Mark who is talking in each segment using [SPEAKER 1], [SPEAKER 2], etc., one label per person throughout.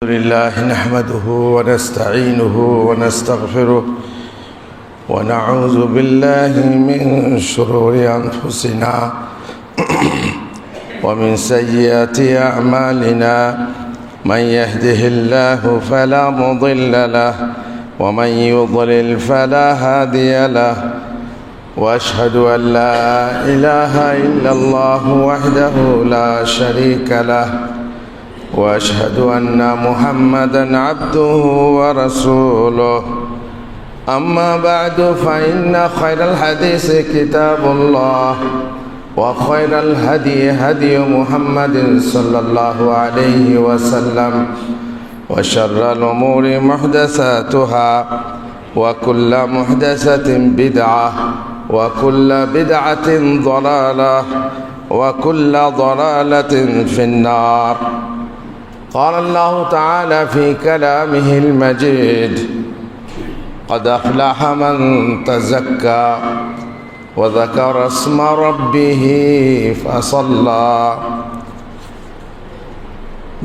[SPEAKER 1] لله نحمده ونستعينه ونستغفره ونعوذ بالله من شرور أنفسنا ومن سيئات أعمالنا من يهده الله فلا مضل له ومن يضلل فلا هادي له وأشهد أن لا إله إلا الله وحده لا شريك له وأشهد أن محمدًا عبده ورسوله أما بعد فإن خير الحديث كتاب الله وخير الهدي هدي محمد صلى الله عليه وسلم وشر الأمور محدثاتها وكل محدثة بدعة وكل بدعة ضلالة وكل ضلالة في النار. قال الله تعالى في كلامه المجيد: قد أفلح من تزكى وذكر اسم ربه فصلى।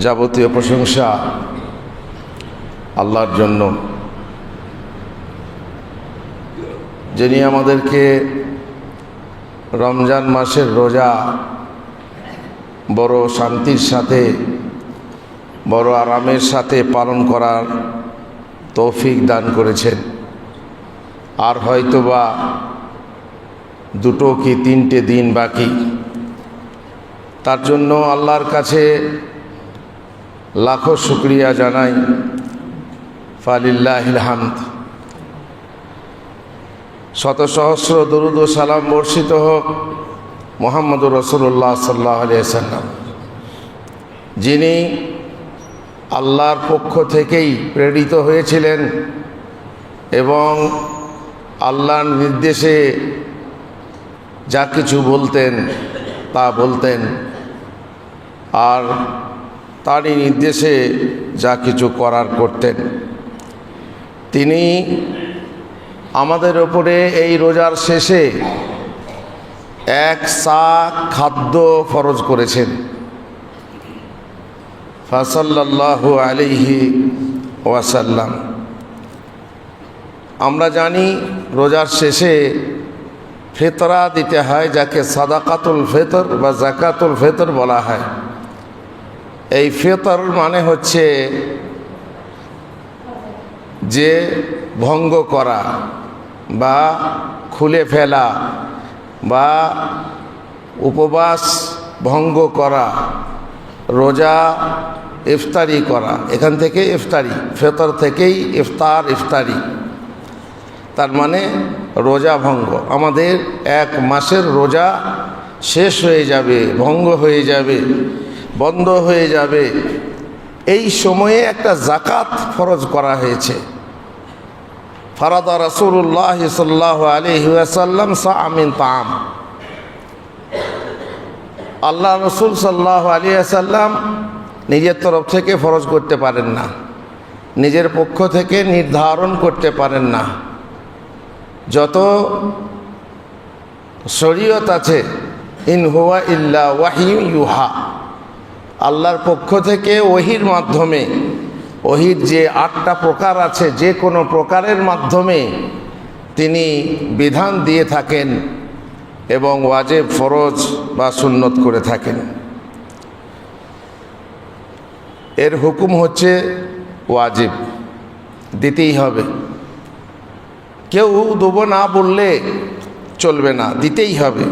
[SPEAKER 1] যাবতীয় প্রশংসা আল্লাহর জন্য, যিনি আমাদেরকে রমজান মাসের রোজা বড় শান্তির সাথে বড় আরামের সাথে পালন করার তৌফিক দান করেছেন। আর হয়তোবা দুটো কি তিনটে দিন বাকি, তার জন্য আল্লাহর কাছে লাখো শুকরিয়া জানাই। ফালিল্লাহিল হামদ। শত সহস্র দরুদ ও সালাম বর্ষিত হোক মুহাম্মদুর রাসূলুল্লাহ সাল্লাল্লাহু আলাইহি ওয়াসাল্লাম, যিনি আল্লাহর পক্ষ থেকেই প্রেরিত হয়েছিলেন এবং আল্লাহর নির্দেশে যা কিছু বলতেন তা বলতেন, আর তারই নির্দেশে যা কিছু করার করতেন। তিনি আমাদের ওপরে এই রোজার শেষে এক সা খাদ্য ফরজ করেছেন। সাল্লাল্লাহু আলাইহি ওয়াসাল্লাম। আমরা জানি রোজার শেষে ফিতরা দিতে হয়, যাকে সাদাকাতুল ফিতর বা যাকাতুল ফিতর বলা হয়। এই ফিতর মানে হচ্ছে যে ভঙ্গ করা বা খুলে ফেলা বা উপবাস ভঙ্গ করা, রোজা ইফতারি করা। এখান থেকে ইফতারি, ফিতর থেকেই ইফতার, ইফতারি তার মানে রোজা ভঙ্গ। আমাদের এক মাসের রোজা শেষ হয়ে যাবে, ভঙ্গ হয়ে যাবে, বন্ধ হয়ে যাবে। এই সময়ে একটা যাকাত ফরজ করা হয়েছে। ফারাদা রাসূলুল্লাহ সাল্লাল্লাহু আলাইহি ওয়াসাল্লাম সাআ মিন তাআম। আল্লাহ রসুল সাল্লাল্লাহু আলাইহি ওয়াসাল্লাম নিজের তরফ থেকে ফরজ করতে পারেন না, নিজের পক্ষ থেকে নির্ধারণ করতে পারেন না। যত শরীয়ত আছে, ইন হুয়া ইল্লা ওয়াহিয়ুন ইউহা, আল্লাহর পক্ষ থেকে ওহির মাধ্যমে, ওহির যে 8টা প্রকার আছে, যে কোনো প্রকারের মাধ্যমে তিনি বিধান দিয়ে থাকেন এবং ওয়াজিব, ফরজ বা সুন্নত করে থাকেন। এর হুকুম হচ্ছে ওয়াজিব, দিতেই হবে। কেউ দেব না বললে চলবে না, দিতেই হবে।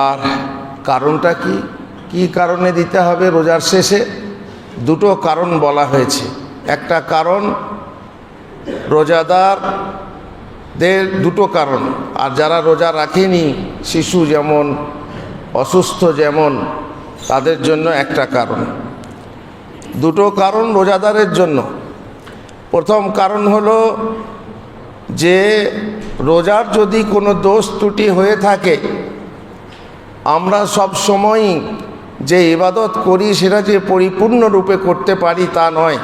[SPEAKER 1] আর কারণটা কি, কি কারণে দিতে হবে রোজার শেষে? দুটো কারণ বলা হয়েছে। একটা কারণ রোজাদারদের, দুটো কারণ। আর যারা রোজা রাখেনি, শিশু যেমন, অসুস্থ যেমন, তাদের জন্য একটা কারণ। দুটো কারণ রোজাদারের জন্য। প্রথম কারণ হলো যে রোজার যদি কোনো দোষ ত্রুটি হয়ে থাকে, আমরা সব সময়ই যে ইবাদত করি সেটা যে পরিপূর্ণরূপে করতে পারি তা নয়।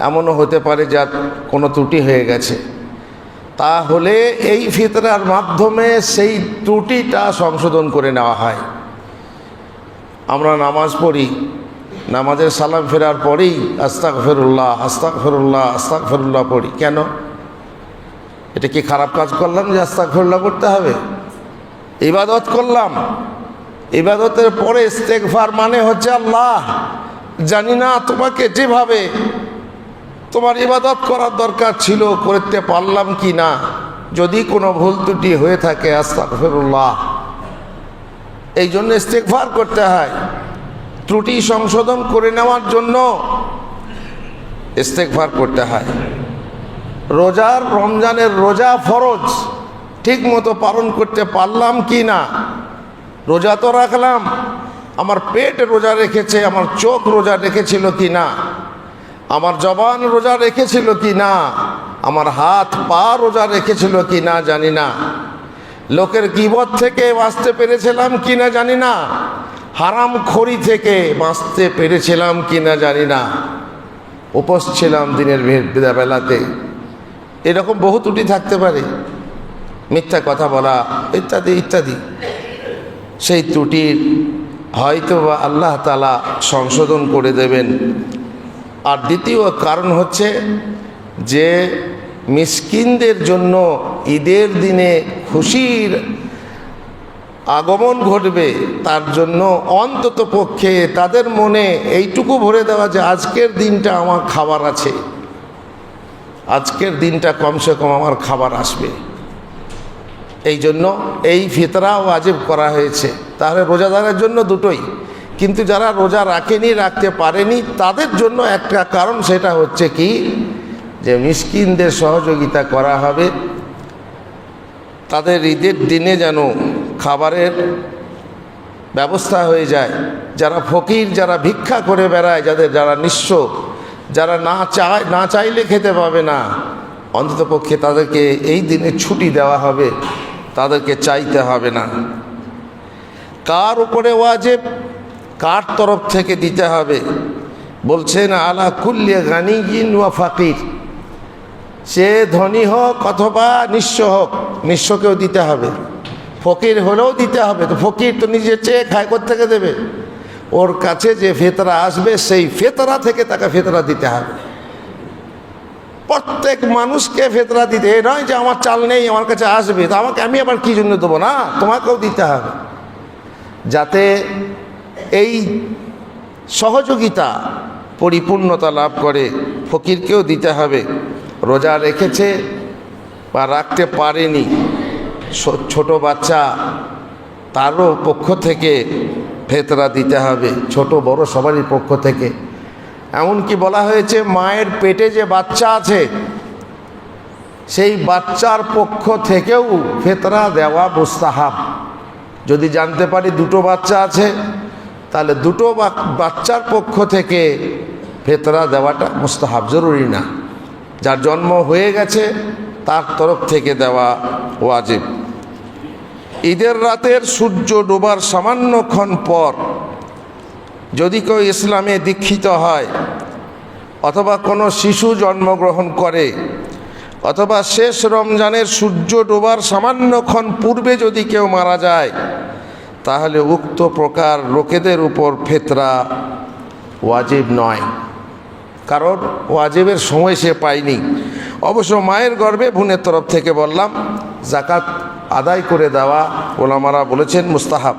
[SPEAKER 1] এমনও হতে পারে যার কোনো ত্রুটি হয়ে গেছে, তাহলে এই ফিতরার মাধ্যমে সেই ত্রুটিটা সংশোধন করে নেওয়া হয়। আমরা নামাজ পড়ি, নামাজের সালাম ফেরার পরেই আস্তাগফিরুল্লাহ আস্তাগফিরুল্লাহ আস্তাগফিরুল্লাহ পড়ি। কেন? এটা কি খারাপ কাজ করলাম যে আস্তাগফিরুল্লাহ করতে হবে? ইবাদত করলাম, ইবাদতের পরে ইস্তেগফার মানে হচ্ছে আল্লাহ জানি না তোমাকে যেভাবে তোমার ইবাদত করার দরকার ছিল করতে পারলাম কি না, যদি কোনো ভুল ত্রুটি হয়ে থাকে আস্তাগফিরুল্লাহ। এই জন্য ইস্তেগফার করতে হয়, ত্রুটি সংশোধন করে নেওয়ার জন্য ইস্তেগফার করতে হয়। রমজানের রোজা ফরজ, ঠিক মতো পালন করতে পারলাম কি না? রোজা তো রাখলাম, আমার পেট রোজা রেখেছে, আমার চোখ রোজা রেখেছিল কি না, আমার জবান রোজা রেখেছিল কি না, আমার হাত পা রোজা রেখেছিল কি না জানি না, লোকের গীবত থেকে বাঁচতে পেরেছিলাম কি না জানি না, হারাম খড়ি থেকে বাঁচতে পেরেছিলাম কি না জানি না, উপোস ছিলাম দিনের বেলাতে, এরকম বহু ত্রুটি থাকতে পারে, মিথ্যা কথা বলা ইত্যাদি ইত্যাদি। সেই ত্রুটির হয়তো বা আল্লাহ তাআলা সংশোধন করে দেবেন। আর দ্বিতীয় কারণ হচ্ছে যে মিসকিনদের জন্য ঈদের দিনে খুশির আগমন ঘটবে, তার জন্য অন্তত পক্ষে তাদের মনে এইটুকু ভরে দেওয়া যে আজকের দিনটা আমার খাবার আছে, আজকের দিনটা কমসে কম আমার খাবার আসবে। এই জন্য এই ফিতরা ওয়াজিব করা হয়েছে। তাহলে রোজাদারের জন্য দুটোই, কিন্তু যারা রোজা রাখেনি, রাখতে পারেনি, তাদের জন্য একটা কারণ, সেটা হচ্ছে কি যে মিসকিনদের সহযোগিতা করা হবে, তাদের ঈদের দিনে যেন খাবারের ব্যবস্থা হয়ে যায়। যারা ফকির, যারা ভিক্ষা করে বেড়ায়, যারা নিঃস্ব, যারা না চাইলে খেতে পাবে না, অন্ততপক্ষে তাদেরকে এই দিনে ছুটি দেওয়া হবে, তাদেরকে চাইতে হবে না। কার উপরে ওয়াজিব, কার তরফ থেকে দিতে হবে? বলছেন আলা কুল্লি গানিয়িন ওয়া ফাকির, সে ধনী হোক অথবা নিঃস্ব হোক, নিঃস্বকেও দিতে হবে, ফকির হলেও দিতে হবে। তো ফকির তো নিজে চেয়ে খায়, কোত্থেকে দেবে? ওর কাছে যে ফিতরা আসবে সেই ফিতরা থেকে তাকে ফিতরা দিতে হবে। প্রত্যেক মানুষকে ফিতরা দিতে, এ নয় যে আমার চাল নেই, আমার কাছে আসবে তো আমি আবার কী জন্য দেবো, না, তোমাকেও দিতে হবে, যাতে এই সহযোগিতা পরিপূর্ণতা লাভ করে। ফকিরকেও দিতে হবে। রোজা রেখেছে বা রাখতে পারেনি, ছোট বাচ্চা, তারও পক্ষ থেকে ফিতরা দিতে হবে, ছোট বড় সবারই পক্ষ থেকে। এমনকি বলা হয়েছে মায়ের পেটে যে বাচ্চা আছে সেই বাচ্চার পক্ষ থেকেও ফিতরা দেওয়া মুস্তাহাব। যদি জানতে পারি দুটো বাচ্চা আছে, তাহলে দুটো বাচ্চার পক্ষ থেকে ফিতরা দেওয়াটা মুস্তাহাব, জরুরি না। যার জন্ম হয়ে গেছে তার তরফ থেকে দেওয়া ওয়াজিব। ঈদের রাতের সূর্য ডোবার সামান্যক্ষণ পর যদি কেউ ইসলামে দীক্ষিত হয়, অথবা কোনো শিশু জন্মগ্রহণ করে, অথবা শেষ রমজানের সূর্য ডোবার সামান্যক্ষণ পূর্বে যদি কেউ মারা যায়, তাহলে উক্ত প্রকার লোকেদের উপর ফিতরা ওয়াজিব নয়, কারণ ওয়াজিবের সময় সে পায়নি। অবশ্য মায়ের গর্ভে বোনের তরফ থেকে বললাম যাকাত আদায় করে দেওয়া ওলামারা বলেছেন মুস্তাহাব।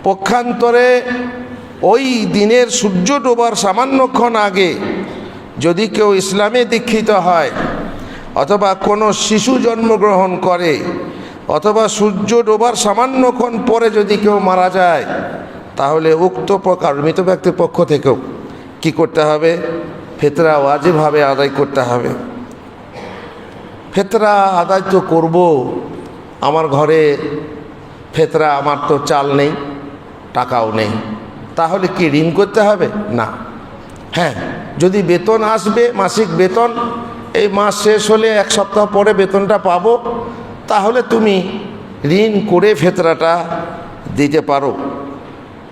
[SPEAKER 1] পক্ষান্তরে ওই দিনের সূর্য ডোবার সামান্যক্ষণ আগে যদি কেউ ইসলামে দীক্ষিত হয়, অথবা কোনো শিশু জন্মগ্রহণ করে, অথবা সূর্য ডোবার সামান্যক্ষণ পরে যদি কেউ মারা যায়, তাহলে উক্ত প্রকার মৃত ব্যক্তির পক্ষ থেকেও কি করতে হবে? ফিতরা ওয়াজিবভাবে আদায় করতে হবে। ফিতরা আদায় তো করব, আমার ঘরে ফিতরা, আমার তো চাল নেই, টাকাও নেই, তাহলে কি ঋণ করতে হবে? না। হ্যাঁ, যদি বেতন আসবে, মাসিক বেতন, এই মাস শেষ হলে এক সপ্তাহ পরে বেতনটা পাবো, তাহলে তুমি ঋণ করে ফিতরাটা দিতে পারো,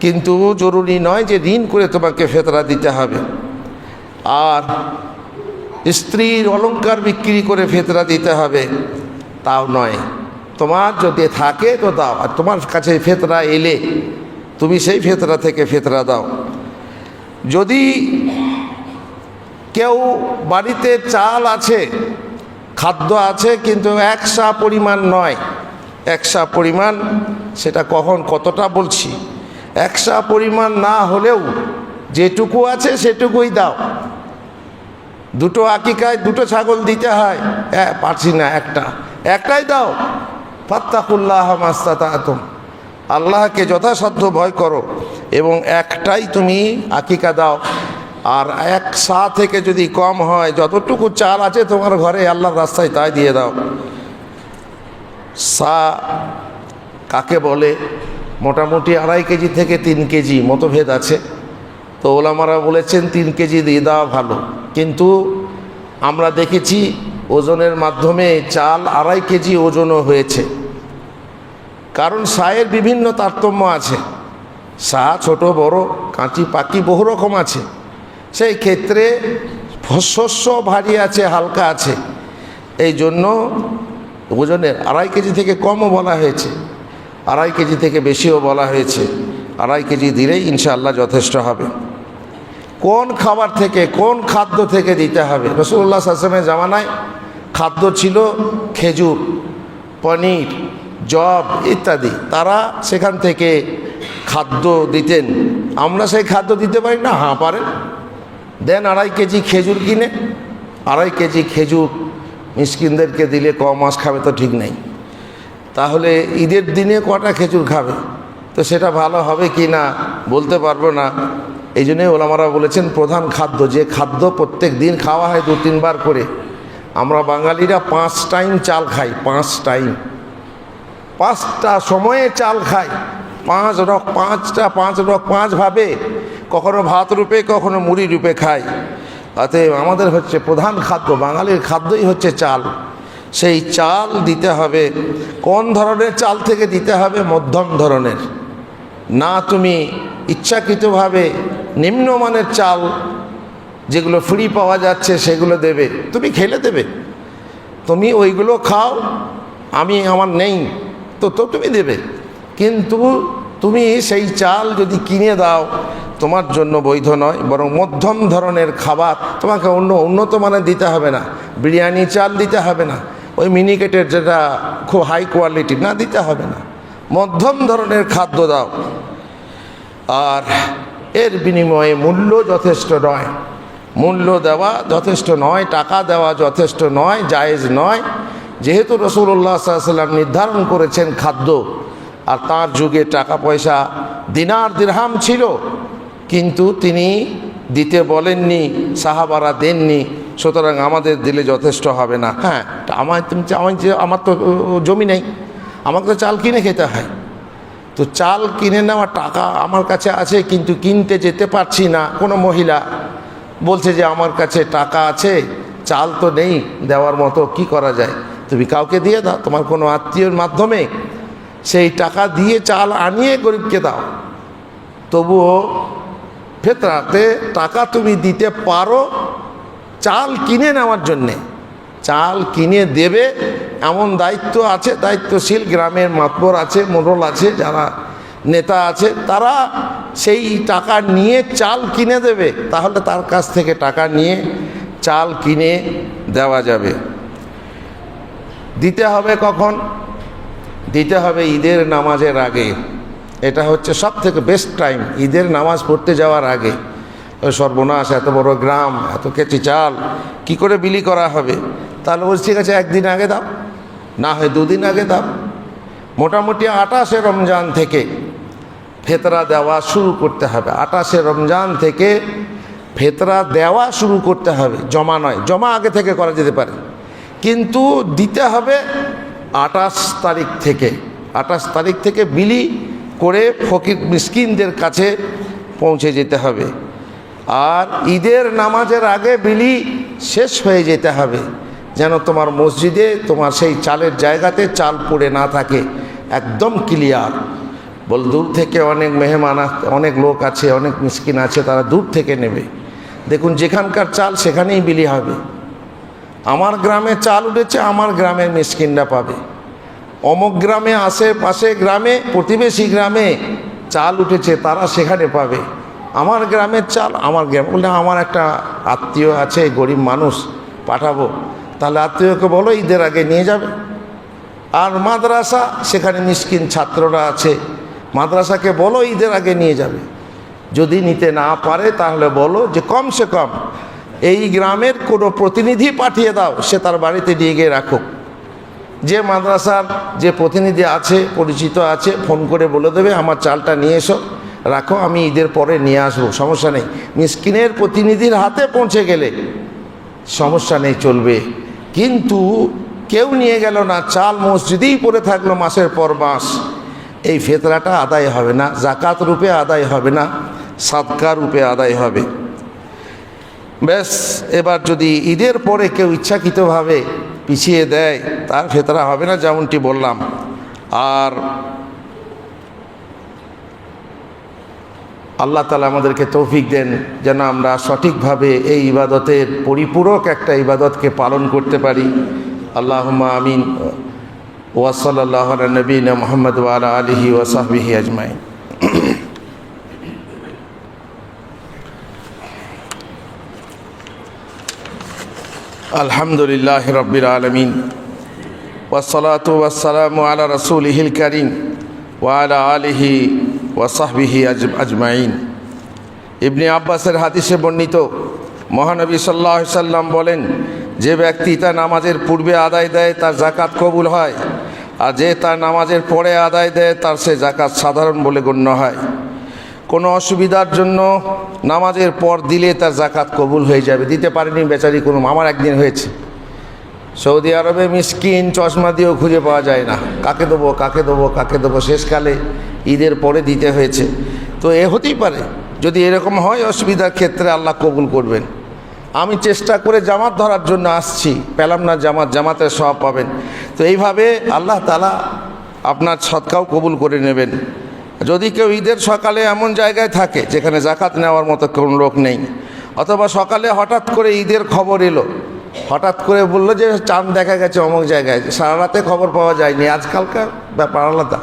[SPEAKER 1] কিন্তু জরুরি নয় যে ঋণ করে তোমাকে ফিতরা দিতে হবে। আর স্ত্রীর অলংকার বিক্রি করে ফিতরা দিতে হবে তাও নয়। তোমার যদি থাকে তো দাও, আর তোমার কাছে ফিতরা এলে তুমি সেই ফিতরা থেকে ফিতরা দাও। যদি কেউ বাড়িতে চাল আছে, খাদ্য আছে, কিন্তু একসা পরিমাণ নয়, একসা পরিমাণ, সেটা কখন কতটা বলছি, একসা পরিমাণ না হলেও যেটুকু আছে সেটুকুই দাও। দুটো আকিকায় দুটো ছাগল দিতে হয়, পারছি না, একটাই দাও। ফাত্তাকুল্লাহ মাস্তাতাতুম, আল্লাহকে যথাসাধ্য ভয় করো এবং একটাই তুমি আকিকা দাও। আর এক সা থেকে যদি কম হয়, যতটুকু চাল আছে তোমার ঘরে আল্লাহর রাস্তায় তাই দিয়ে দাও। সা কাকে বলে? মোটামুটি 2.5 কেজি থেকে 3 কেজি মতভেদ আছে। তো ওলামারা বলেছেন 3 কেজি দিয়ে দেওয়া ভালো, কিন্তু আমরা দেখেছি ওজনের মাধ্যমে চাল 2.5 কেজি ওজনও হয়েছে। কারণ সায়ের বিভিন্ন তারতম্য আছে, সা ছোট বড়, কাঁচি পাকি বহু রকম আছে। সেই ক্ষেত্রে শস্য ভারী আছে, হালকা আছে, এই জন্য ওজনের 2.5 কেজি থেকে কমও বলা হয়েছে, 2.5 কেজি থেকে বেশিও বলা হয়েছে। 2.5 কেজি দিলেই ইনশাআল্লাহ যথেষ্ট হবে। কোন খাবার থেকে, কোন খাদ্য থেকে দিতে হবে? রাসূলুল্লাহ সাল্লাল্লাহু আলাইহি ওয়াসাল্লামের জামানায় খাদ্য ছিল খেজুর, পনির, জব ইত্যাদি। তারা সেখান থেকে খাদ্য দিতেন। আমরা সেই খাদ্য দিতে পারি না? হ্যাঁ পারেন, দেন 2.5 কেজি খেজুর কিনে। 2.5 কেজি খেজুর মিসকিনদেরকে দিলে মাস খাবে তো ঠিক নেই। তাহলে ঈদের দিনে কটা খেজুর খাবে? তো সেটা ভালো হবে কি না বলতে পারবো না। এই জন্যই ওলামারা বলেছেন প্রধান খাদ্য, যে খাদ্য প্রত্যেক দিন খাওয়া হয় 2-3 বার করে। আমরা বাঙালিরা 5 টাইম চাল খাই, 5 টাইম, 5টা সময়ে চাল খাই, 5 রক, 5 ভাবে, কখনো ভাত রূপে কখনো মুড়ি রূপে খাই। অতএব আমাদের হচ্ছে প্রধান খাদ্য, বাঙালির খাদ্যই হচ্ছে চাল। সেই চাল দিতে হবে। কোন ধরনের চাল থেকে দিতে হবে? মধ্যম ধরনের। না তুমি ইচ্ছাকৃতভাবে নিম্নমানের চাল যেগুলো ফ্রি পাওয়া যাচ্ছে সেগুলো দেবে, তুমি খেলে দেবে, তুমি ওইগুলো খাও, আমার নেই তো তুমি দেবে। কিন্তু তুমি সেই চাল যদি কিনে দাও তোমার জন্য বৈধ নয়। বরং মধ্যম ধরনের খাবার তোমাকে উন্নত মানের দিতে হবে না, বিরিয়ানি চাল দিতে হবে না, ওই মিনিকেটের যেটা খুব হাই কোয়ালিটি না, দিতে হবে না, মধ্যম ধরনের খাদ্য দাও। আর এর বিনিময়ে মূল্য যথেষ্ট নয়, মূল্য দেওয়া যথেষ্ট নয়, টাকা দেওয়া যথেষ্ট নয়, জায়েজ নয়। যেহেতু রাসূলুল্লাহ সাল্লাল্লাহু আলাইহি ওয়াসাল্লাম নির্ধারণ করেছেন খাদ্য, আর তার যুগে টাকা পয়সা দিনার দিরহাম ছিল, কিন্তু তিনি দিতে বলেননি, সাহাবারা দেননি, সুতরাং আমাদের দিলে যথেষ্ট হবে না। হ্যাঁ, আমার তো জমি নেই, আমাকে তো চাল কিনে খেতে হয়। তো চাল কিনে নেওয়া টাকা আমার কাছে আছে, কিন্তু কিনতে যেতে পারছি না। কোনো মহিলা বলছে যে আমার কাছে টাকা আছে, চাল তো নেই দেওয়ার মতো, কি করা যায়? তুমি কাউকে দিয়ে দাও, তোমার কোনো আত্মীয়র মাধ্যমে সেই টাকা দিয়ে চাল আনিয়ে গরিবকে দাও। তবুও ফেতরাতে টাকা তুমি দিতে পারো চাল কিনে নেওয়ার জন্যে, চাল কিনে দেবে এমন দায়িত্ব আছে, দায়িত্বশীল গ্রামের মাতবর আছে, মোড়ল আছে, যারা নেতা আছে, তারা সেই টাকা নিয়ে চাল কিনে দেবে। তাহলে তার কাছ থেকে টাকা নিয়ে চাল কিনে দেওয়া যাবে। দিতে হবে কখন? দিতে হবে ঈদের নামাজের আগে। এটা হচ্ছে সব থেকে বেস্ট টাইম, ঈদের নামাজ পড়তে যাওয়ার আগে। সর্বনাশ, এত বড় গ্রাম, এত কেজি চাল কি করে বিলি করা হবে? তাহলে বলছি ঠিক আছে, 1 দিন আগে দাও, না হয় 2 দিন আগে দাও। মোটামুটি 28শে রমজান থেকে ফেতরা দেওয়া শুরু করতে হবে। 28শে রমজান থেকে ফেতরা দেওয়া শুরু করতে হবে, জমা নয়। জমা আগে থেকে করা যেতে পারে, কিন্তু দিতে হবে 28 তারিখ থেকে। 28 তারিখ থেকে বিলি করে ফকির মিসকিনদের কাছে পৌঁছে যেতে হবে। আর ঈদের নামাজের আগে বিলি শেষ হয়ে যেতে হবে, যেন তোমার মসজিদে তোমার সেই চালের জায়গাতে চাল পড়ে না থাকে, একদম ক্লিয়ার। বল দূর থেকে অনেক মেহমান, অনেক লোক আছে, অনেক মিসকিন আছে, তারা দূর থেকে নেবে। দেখুন, যেখানকার চাল সেখানেই বিলি হবে। আমার গ্রামে চাল উঠেছে, আমার গ্রামের মিসকিনরা পাবে। অমুক গ্রামে, আশেপাশে গ্রামে, প্রতিবেশী গ্রামে চাল উঠেছে, তারা সেখানে পাবে। আমার গ্রামের চাল আমার গ্রাম, বললে আমার একটা আত্মীয় আছে গরিব মানুষ, পাঠাবো, তাহলে আত্মীয়কে বলো ঈদের আগে নিয়ে যাবে। আর মাদ্রাসা, সেখানে মিসকিন ছাত্ররা আছে, মাদ্রাসাকে বলো ঈদের আগে নিয়ে যাবে। যদি নিতে না পারে তাহলে বলো যে কমসে কম এই গ্রামের কোনো প্রতিনিধি পাঠিয়ে দাও, সে তার বাড়িতে নিয়ে গিয়ে রাখুক। যে মাদ্রাসার যে প্রতিনিধি আছে, পরিচিত আছে, ফোন করে বলে দেবে আমার চালটা নিয়ে এসো, রাখো, আমি ঈদের পরে নিয়ে আসবো, সমস্যা নেই। মিসকিনের প্রতিনিধির হাতে পৌঁছে গেলে সমস্যা নেই, চলবে। কিন্তু কেউ নিয়ে গেল না, চাল মসজিদেই পড়ে থাকলো মাসের পর মাস, এই ফিতরাটা আদায় হবে না, জাকাত রূপে আদায় হবে না, সাদকা রূপে আদায় হবে। ব্যাস, এবার যদি ঈদের পরে কেউ ইচ্ছাকৃতভাবে পিছিয়ে দেয় তার ফিতরা হবে না, যেমনটি বললাম। আর আল্লাহ তাআলা আমাদেরকে তৌফিক দেন যেন আমরা সঠিকভাবে এই ইবাদতের পরিপূরক একটা ইবাদতকে পালন করতে পারি। আল্লাহুম্মা আমিন। ওয়া সাল্লাল্লাহু আলা নবিয়িনা মুহাম্মদ ওয়া আলা আলিহি ওয়া সাহবিহি আজমাইন। আলহামদুলিল্লাহি রাব্বিল আলামিন ওয়াসসালাতু ওয়াসসালামু আলা রাসূলিহিল কারীম ওয়া আলা আলিহি ওয়া সাহবিহি আজমাইন। ইবনে আব্বাসের হাদিসে বর্ণিত, মহানবী সাল্লাল্লাহু আলাইহি সাল্লাম বলেন, যে ব্যক্তি তার নামাজের পূর্বে আদায় দেয় তার জাকাত কবুল হয়, আর যে তার নামাজের পরে আদায় দেয় তার সে জাকাত সাধারণ বলে গণ্য হয়। কোনো অসুবিধার জন্য নামাজের পর দিলে তার জাকাত কবুল হয়ে যাবে। দিতে পারেনি বেচারি কোনো, আমার একদিন হয়েছে সৌদি আরবে, মিসকিন, চশমা দিয়েও খুঁজে পাওয়া যায় না, কাকে দেবো কাকে দেবো কাকে দেবো, শেষকালে ঈদের পরে দিতে হয়েছে। তো এ হতেই পারে, যদি এরকম হয় অসুবিধার ক্ষেত্রে আল্লাহ কবুল করবেন। আমি চেষ্টা করে জামাত ধরার জন্য আসছি, পেলাম না জামাত, জামাতের সওয়াব পাবেন। তো এইভাবে আল্লাহ তাআলা আপনার সদকাও কবুল করে নেবেন। যদি কেউ ঈদের সকালে এমন জায়গায় থাকে যেখানে জাকাত নেওয়ার মতো কোনো লোক নেই, অথবা সকালে হঠাৎ করে ঈদের খবর এলো, হঠাৎ করে বললো যে চাঁদ দেখা গেছে অমুক জায়গায়, সারা রাতে খবর পাওয়া যায়নি, আজকালকার ব্যাপার আলাদা।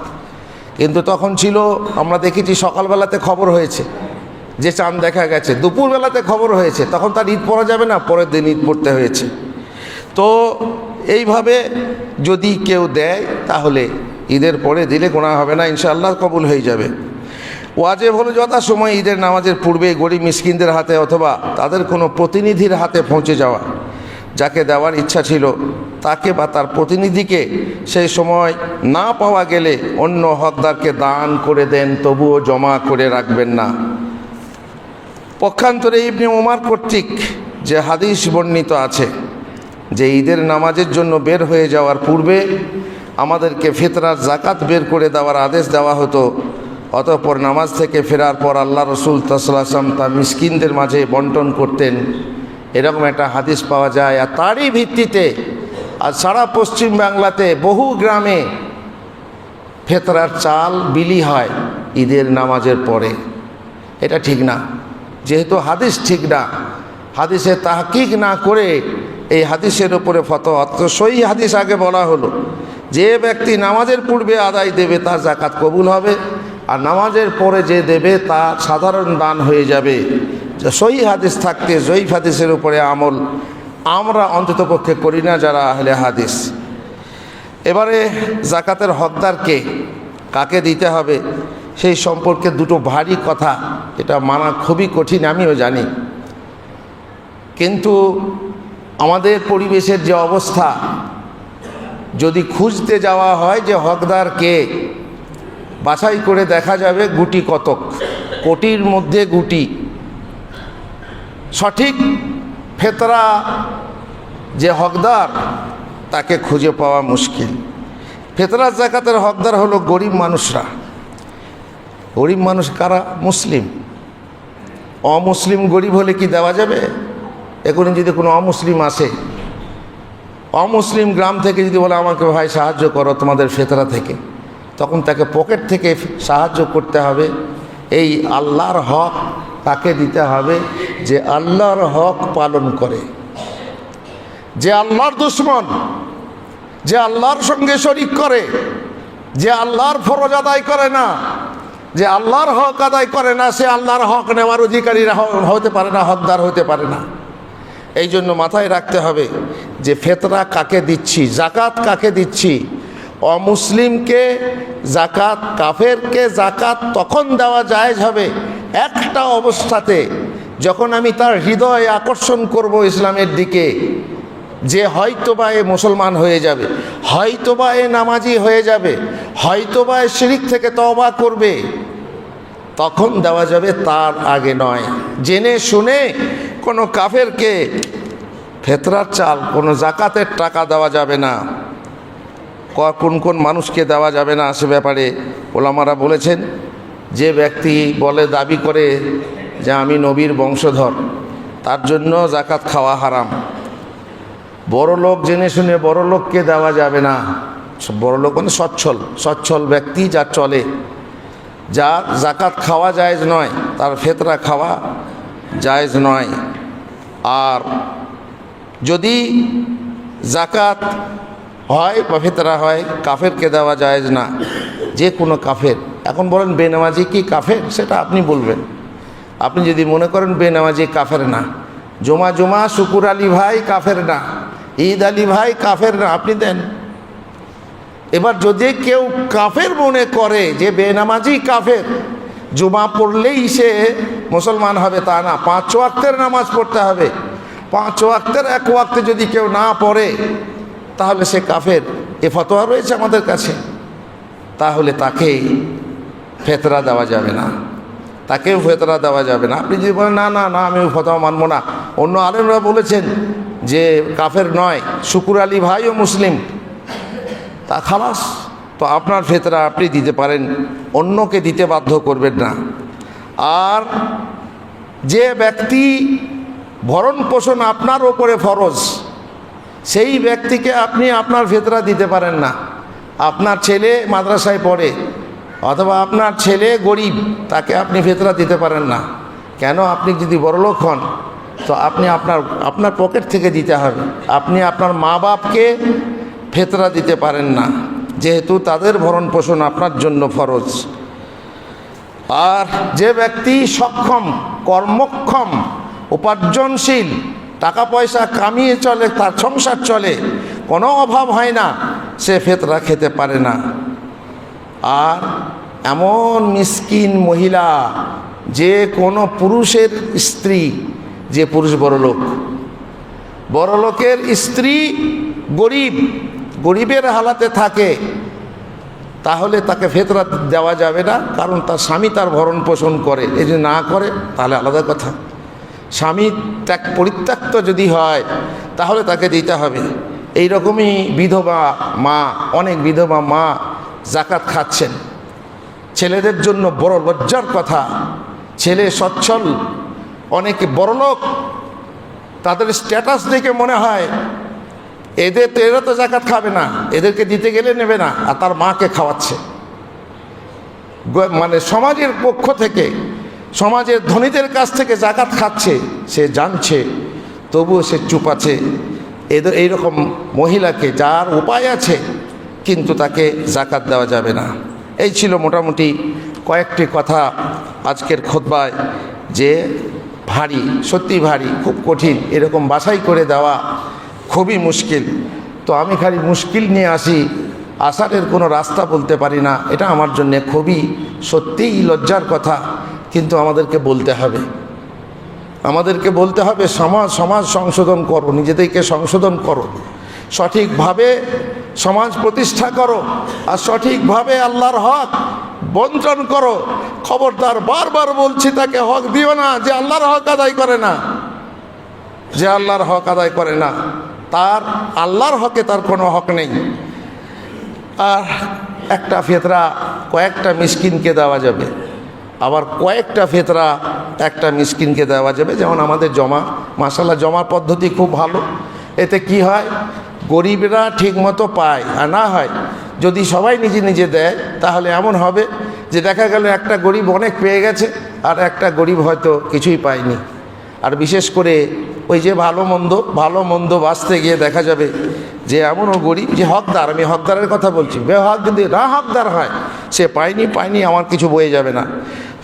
[SPEAKER 1] কিন্তু তখন ছিল, আমরা দেখেছি সকালবেলাতে খবর হয়েছে যে চাঁদ দেখা গেছে, দুপুরবেলাতে খবর হয়েছে, তখন তার ঈদ পড়া যাবে না, পরের দিন ঈদ পড়তে হয়েছে। তো এইভাবে যদি কেউ দেয় তাহলে ঈদের পরে দিলে গুনাহ হবে না, ইনশাআল্লাহ কবুল হয়ে যাবে। ওয়াজিব হলো যথাসময় ঈদের নামাজের পূর্বে গরিব মিসকিনদের হাতে অথবা তাদের কোনো প্রতিনিধির হাতে পৌঁছে যাওয়া। যাকে দেওয়ার ইচ্ছা ছিল তাকে বা তার প্রতিনিধিকে সেই সময় না পাওয়া গেলে অন্য হকদারকে দান করে দেন, তবুও জমা করে রাখবেন না। পক্ষান্তরে ইবনে উমর কর্তৃক যে হাদিস বর্ণিত আছে যে ঈদের নামাজের জন্য বের হয়ে যাওয়ার পূর্বে আমাদেরকে ফিতরার জাকাত বের করে দেওয়ার আদেশ দেওয়া হতো, অতঃপর নামাজ থেকে ফেরার পর আল্লাহ রসুল সাল্লাল্লাহু আলাইহি ওয়াসাল্লাম তা মিসকিনদের মাঝে বন্টন করতেন, এরকম একটা হাদিস পাওয়া যায়। আর তারই ভিত্তিতে আর সারা পশ্চিম বাংলাতে বহু গ্রামে ফিতরার চাল বিলি হয় ঈদের নামাজের পরে। এটা ঠিক না, যেহেতু হাদিস ঠিক না, হাদিসে তাহকিক না করে এই হাদিসের উপরে ফতোয়া। তো সহি হাদিস আগে বলা হলো, যে ব্যক্তি নামাজের পূর্বে আদায় দেবে তার জাকাত কবুল হবে, আর নামাজের পরে যে দেবে তা সাধারণ দান হয়ে যাবে। সহি হাদিস থাকতে জয়ীফ হাদিসের উপরে আমল আমরা অন্ততপক্ষে করি না যারা আহলে হাদিস। এবারে জাকাতের হকদারকে কাকে দিতে হবে সেই সম্পর্কে দুটো ভারী কথা, এটা মানা খুবই কঠিন, আমিও জানি। কিন্তু আমাদের পরিবেশের যে অবস্থা, যদি খুঁজতে যাওয়া হয় যে হকদার কে, বাছাই করে দেখা যাবে গুটি কতক, কোটির মধ্যে গুটি। সঠিক ফিতরা যে হকদার তাকে খুঁজে পাওয়া মুশকিল। ফিতরার জাকাতের হকদার হলো গরিব মানুষরা। গরিব মানুষ কারা? মুসলিম। অমুসলিম গরিব হলে কি দেওয়া যাবে? এখন যদি কোনো অমুসলিম আসে, অমুসলিম গ্রাম থেকে যদি বলে আমাকে ভাই সাহায্য করো তোমাদের ফিতরা থেকে, তখন তাকে পকেট থেকে সাহায্য করতে হবে। এই আল্লাহর হক তাকে দিতে হবে যে আল্লাহর হক পালন করে, যে আল্লাহর দুশমন, যে আল্লাহর সঙ্গে শরিক করে, যে আল্লাহর ফরজ আদায় করে না, যে আল্লাহর হক আদায় করে না, সে আল্লাহর হক নেওয়ার অধিকারী হতে পারে না, হকদার হতে পারে না। এই জন্য মাথায় রাখতে হবে যে ফিতরা কাকে দিচ্ছি, জাকাত কাকে দিচ্ছি। অমুসলিমকে জাকাত, কাফেরকে জাকাত তখন দেওয়া জায়েজ হবে একটা অবস্থাতে, যখন আমি তার হৃদয় আকর্ষণ করব ইসলামের দিকে, যে হয়তোবা এ মুসলমান হয়ে যাবে, হয়তোবা এ নামাজি হয়ে যাবে, হয়তোবা এ শিরিক থেকে তওবা করবে, তখন দেওয়া যাবে, তার আগে নয়। জেনে শুনে কোনো কাফেরকে ফিতরার চাল, কোনো জাকাতের টাকা দেওয়া যাবে না। কোন কোন মানুষকে দেওয়া যাবে না সে ব্যাপারে ওলামারা বলেছেন, যে ব্যক্তি বলে, দাবি করে যে আমি নবীর বংশধর, তার জন্য জাকাত খাওয়া হারাম। বড় লোক, জেনে শুনে বড় লোককে দেওয়া যাবে না। বড় লোক মানে সচ্ছল ব্যক্তি, যার চলে, যার জাকাত খাওয়া জায়েজ নয়, তার ফিতরা খাওয়া জায়েজ নয়। আর যদি জাকাত হয় বা ফিতরা হয়, কাফেরকে দেওয়া জায়েজ না, যে কোনো কাফের। এখন বলেন বেনামাজি কি কাফের? সেটা আপনি বলবেন। আপনি যদি মনে করেন বেনামাজি কাফের না, জুমা শুকুর আলী ভাই কাফের না, ঈদ আলী ভাই কাফের না, আপনি দেন। এবার যদি কেউ কাফের মনে করে যে বেনামাজি কাফের, জুমা পড়লেই সে মুসলমান হবে তা না, 5 ওয়াক্তের নামাজ পড়তে হবে। 5 ওয়াক্তের 1 ওয়াক্তে যদি কেউ না পড়ে তাহলে সে কাফের, এ ফতোয়া রয়েছে আমাদের কাছে। তাহলে তাকে ফিতরা দেওয়া যাবে না, তাকেও ফিতরা দেওয়া যাবে না। আপনি যদি বলেন না না না আমি ফতোয়া মানব না, অন্য আলেমরা বলেছেন যে কাফের নয়, শুকুর আলী ভাইও মুসলিম, তা খালাস, তো আপনার ফিতরা আপনি দিতে পারেন, অন্যকে দিতে বাধ্য করবেন না। আর যে ব্যক্তি ভরণ পোষণ আপনার ওপরে ফরজ, সেই ব্যক্তিকে আপনি আপনার ফিতরা দিতে পারেন না। আপনার ছেলে মাদ্রাসায় পড়ে অথবা আপনার ছেলে গরিব, তাকে আপনি ফিতরা দিতে পারেন না। কেন? আপনি যদি বড়লোক হন তো আপনি আপনার পকেট থেকে দিতে হবে। আপনি আপনার মা বাপকে ফিতরা দিতে পারেন না, যেহেতু তাদের ভরণ পোষণ আপনার জন্য ফরজ। আর যে ব্যক্তি সক্ষম, কর্মক্ষম, উপার্জনশীল, টাকা পয়সা কামিয়ে চলে, তার সংসার চলে, কোনো অভাব হয় না, সে ফিতরা খেতে পারে না। আর এমন মিসকিন মহিলা, যে কোনো পুরুষের স্ত্রী, যে পুরুষ বড়লোকের স্ত্রী গরিবের হালাতে থাকে, তাহলে তাকে ফিতরা দেওয়া যাবে না, কারণ তার স্বামী তার ভরণ পোষণ করে। এই যদি না করে তাহলে আলাদা কথা। স্বামী পরিত্যক্ত যদি হয় তাহলে তাকে দিতে হবে। এই রকমই বিধবা মা, অনেক বিধবা মা জাকাত খাচ্ছেন। ছেলেদের জন্য বড় লজ্জার কথা, ছেলে সচ্ছল, অনেকে বড়লোক, তাদের স্ট্যাটাস দেখে মনে হয় এরা তো জাকাত খাবে না, এদেরকে দিতে গেলে নেবে না, আর তার মাকে খাওয়াচ্ছে। মানে সমাজের পক্ষ থেকে, সমাজের ধনীদের কাছ থেকে জাকাত খাচ্ছে, সে জানছে তবুও সে চুপ আছে। এইরকম মহিলাকে, যার উপায় আছে কিন্তু তাকে জাকাত দেওয়া যাবে না। এই ছিল মোটামুটি কয়েকটি কথা আজকের খুতবায়, যে ভারী, সত্যি ভারী, খুব কঠিন, এরকম বাছাই করে দেওয়া খুবই মুশকিল। তো আমি খালি মুশকিল নিয়ে আসি, আসারের কোনো রাস্তা বলতে পারি না। এটা আমার জন্য খুবই সত্যিই লজ্জার কথা, কিন্তু আমাদেরকে বলতে হবে, সমাজ সংশোধন করো, নিজেদেরকে সংশোধন করো, সঠিকভাবে সমাজ প্রতিষ্ঠা করো, আর সঠিকভাবে আল্লাহর হক বন্টন করো। খবরদার, বারবার বলছি, তাকে হক দিও না যে আল্লাহর হক আদায় করে না, তার আল্লাহর হকে তার কোনো হক নেই। আর একটা ফিতরা কয়েকটা মিসকিনকে দেওয়া যাবে, আবার কয়েকটা ফিতরা একটা মিসকিনকে দেওয়া যাবে। যেমন আমাদের জমা, মাশাআল্লাহ জমা পদ্ধতি খুব ভালো। এতে কি হয়, গরিবরা ঠিক মতো পায়। আর না হয় যদি সবাই নিজে নিজে দেয়, তাহলে এমন হবে যে দেখা গেল একটা গরিব অনেক পেয়ে গেছে, আর একটা গরিব হয়তো কিছুই পায়নি। আর বিশেষ করে ওই যে ভালো মন্দ বাঁচতে গিয়ে দেখা যাবে যে এমনও গরিব যে হকদার, আমি হকদারের কথা বলছি, বেহক যদি না হকদার হয়, সে পায়নি আমার কিছু বয়ে যাবে না।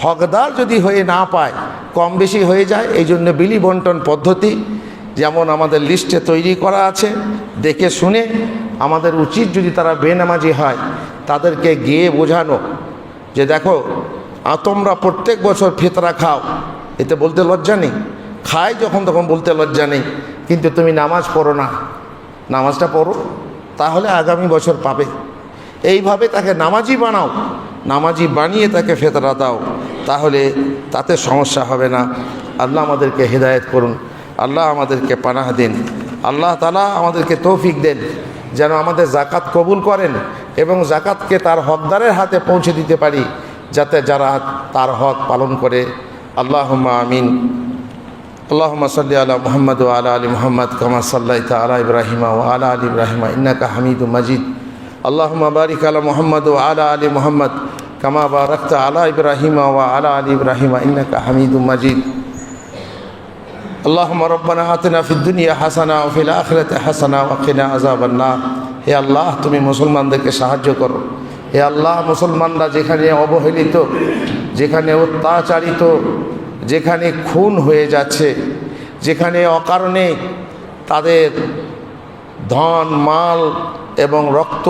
[SPEAKER 1] হকদার যদি হয়ে না পায়, কম বেশি হয়ে যায়, এই জন্য বিলি বন্টন পদ্ধতি যেমন আমাদের লিস্টে তৈরি করা আছে, দেখে শুনে আমাদের উচিত যদি তারা বেনামাজি হয় তাদেরকে গিয়ে বোঝানো যে দেখো তোমরা প্রত্যেক বছর ফিতরা খাও, এতে বলতে লজ্জা নেই, খায় যখন তখন বলতে লজ্জা নেই, কিন্তু তুমি নামাজ পড়ো না, নামাজটা পড়ো, তাহলে আগামী বছর পাবে। এইভাবে তাকে নামাজি বানাও, নামাজি বানিয়ে তাকে ফিতরা দাও, তাহলে তাতে সমস্যা হবে না। আল্লাহ আমাদেরকে হেদায়েত করুন, আল্লাহ আমাদেরকে পানাহ দিন, আল্লাহ তাআলা আমাদেরকে তৌফিক দেন যেন আমাদের জাকাত কবুল করেন এবং জাকাতকে তার হকদারের হাতে পৌঁছে দিতে পারি, যাতে যারা তার হক পালন করে। আল্লাহুম্মা আমিন। আল্লাহুম্মা সাল্লি আলা মুহাম্মদ ওয়া আলা আলি মুহাম্মদ কামা সাল্লাইতা আলা ইব্রাহিম ওয়া আলা আলি ইব্রাহিম ইন্নাকা হামিদুম মাজিদ। আল্লাহুম্মা বারিক আলা মুহাম্মদ ওয়া আলা আলি মুহাম্মদ কামা বারাকতা আলা ইব্রাহিম ওয়া আলা আলি ইব্রাহিম ইন্নাকা হামিদুম মাজিদ। আল্লাহুম্মা রব্বানা আতিনা ফিদ দুনিয়া হাসানা ওয়া ফিল আখিরাতি হাসানা ওয়া কিনা আযাবান নার। হে আল্লাহ, তুমি মুসলমানদেরকে সাহায্য করো। হে আল্লাহ, মুসলমানরা যেখানে অবহেলিত, যেখানে অত্যাচারিত, যেখানে খুন হয়ে যাচ্ছে, যেখানে অকারণে তাদের ধন মাল এবং রক্ত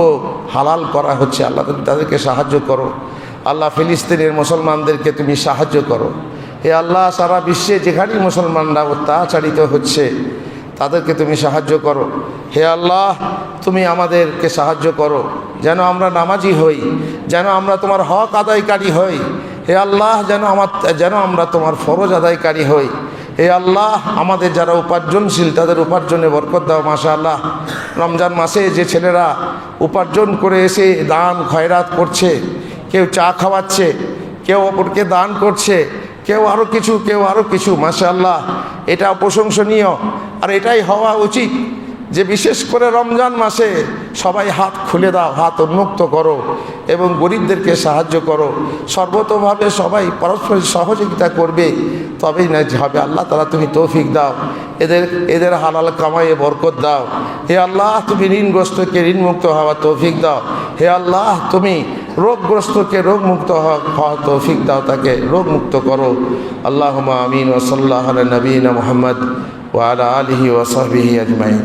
[SPEAKER 1] হালাল করা হচ্ছে, আল্লাহ তুমি তাদেরকে সাহায্য করো। আল্লাহ, ফিলিস্তিনের মুসলমানদেরকে তুমি সাহায্য করো। হে আল্লাহ, সারা বিশ্বে যেখানেই মুসলমানরা অত্যাচারিত হচ্ছে তাদেরকে তুমি সাহায্য করো। হে আল্লাহ, তুমি আমাদেরকে সাহায্য করো যেন আমরা নামাজি হই, যেন আমরা তোমার হক আদায়কারী হই। হে আল্লাহ, যেন আমরা তোমার ফরজ আদায়কারী হই। হে আল্লাহ, আমাদের যারা উপার্জনশীল তাদের উপার্জনে বরকত দাও। মাশাআল্লাহ, রমজান মাসে যে ছেলেরা উপার্জন করে এসে দান খয়রাত করছে, কেউ চা খাওয়াচ্ছে, কেউ অপরকে দান করছে, কেউ আরও কিছু মাশাআল্লাহ, এটা প্রশংসনীয়। আর এটাই হওয়া উচিত যে বিশেষ করে রমজান মাসে সবাই হাত খুলে দাও, হাত উন্মুক্ত করো এবং গরিবদেরকে সাহায্য করো। সর্বতোভাবে সবাই পরস্পর সহযোগিতা করবে, তবেই না হবে। আল্লাহ তাআলা তুমি তৌফিক দাও, এদের হালাল কামাইয়ে বরকত দাও। হে আল্লাহ, তুমি ঋণগ্রস্তকে ঋণমুক্ত হওয়া তৌফিক দাও। হে আল্লাহ, তুমি রোগগ্রস্তকে রোগমুক্ত হওয়া তৌফিক দাও, তাকে রোগমুক্ত করো। আল্লাহুম্মা আমিন। ওয়া সাল্লাল্লাহু আলা নবিয়িনা মুহাম্মদ ওয়া আলা আলিহি ওয়া সাহবিহি আজমাইন।